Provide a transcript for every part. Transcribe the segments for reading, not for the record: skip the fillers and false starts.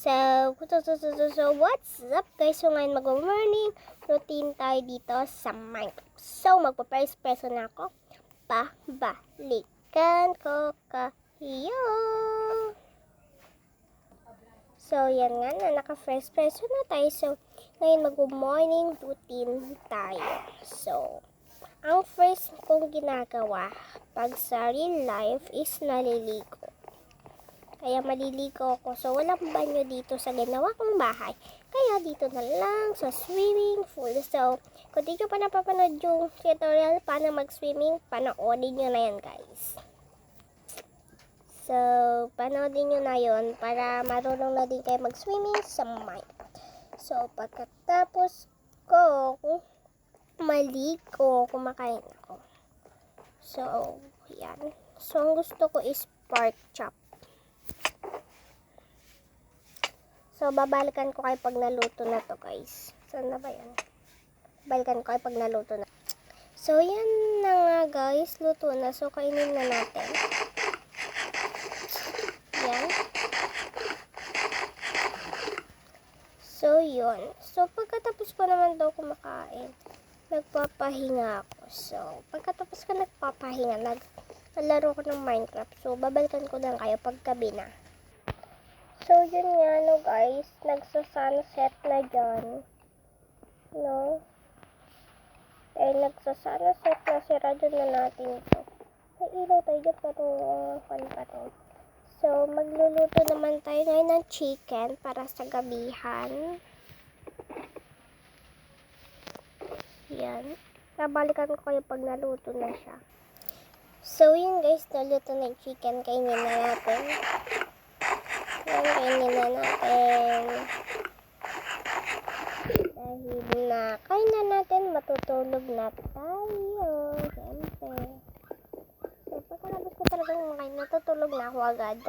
So, what's up guys? So, ngayon mag-morning routine tayo dito sa Minecraft. So, magpa-press-presso na ako. Pabalikan ko kayo. So, yan nga na, naka-press-presso na tayo. So, ngayon mag-morning routine tayo. So, ang first kong ginagawa pag sa real life is naliligo. Kaya maliligo ako. So, walang banyo dito sa ginawa kong bahay. Kaya dito na lang sa swimming pool. So, kung di nyo pa napapanood yung tutorial paano mag-swimming, panoodin nyo na yan guys. So, panoodin nyo na yun para marunong na din kayo mag-swimming sa Minecraft. So, pagkatapos ko maligo, kumakain ako. So, yan. So, ang gusto ko is pork chop. So, babalikan ko kayo pag naluto na to guys. Saan na ba yan? Babalikan ko kayo pag naluto na. So, yan na nga guys. Luto na. So, kainin na natin. Yan. So, yun. So, pagkatapos ko naman daw kumakain, nagpapahinga ako. So, pagkatapos ko nagpapahinga, naglalaro ko ng Minecraft. So, babalikan ko lang kayo paggabi na. So, yun nga, no, guys. Nagsa-sunset na dyan. No? Eh, nagsa-sunset na. Sirado na natin ito. May ilaw tayo dyan, pero fan pa to. So, magluluto naman tayo ngayon ng chicken para sa gabihan. Yan. Nabalikan ko kayo pag naluto na siya. So, yun guys, naluto na yung chicken. Kainin na natin. Yan, kainin na natin. Dahil na kain na natin, matutulog na tayo. Siyempre. So, pagkalabas ko talagang makain, natutulog na ako agad.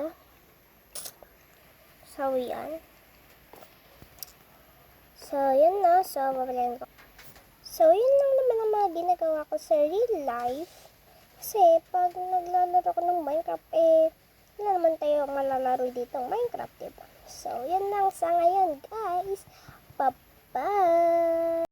So, yan. So, yun na. So, babalikan ko. So, yun lang naman ang mga ginagawa ko sa real life. Kasi, pag naglalaro ko ng Minecraft, wala naman tayo malalaro dito ng Minecraft, diba? So, yan lang sa ngayon, guys. Bye-bye!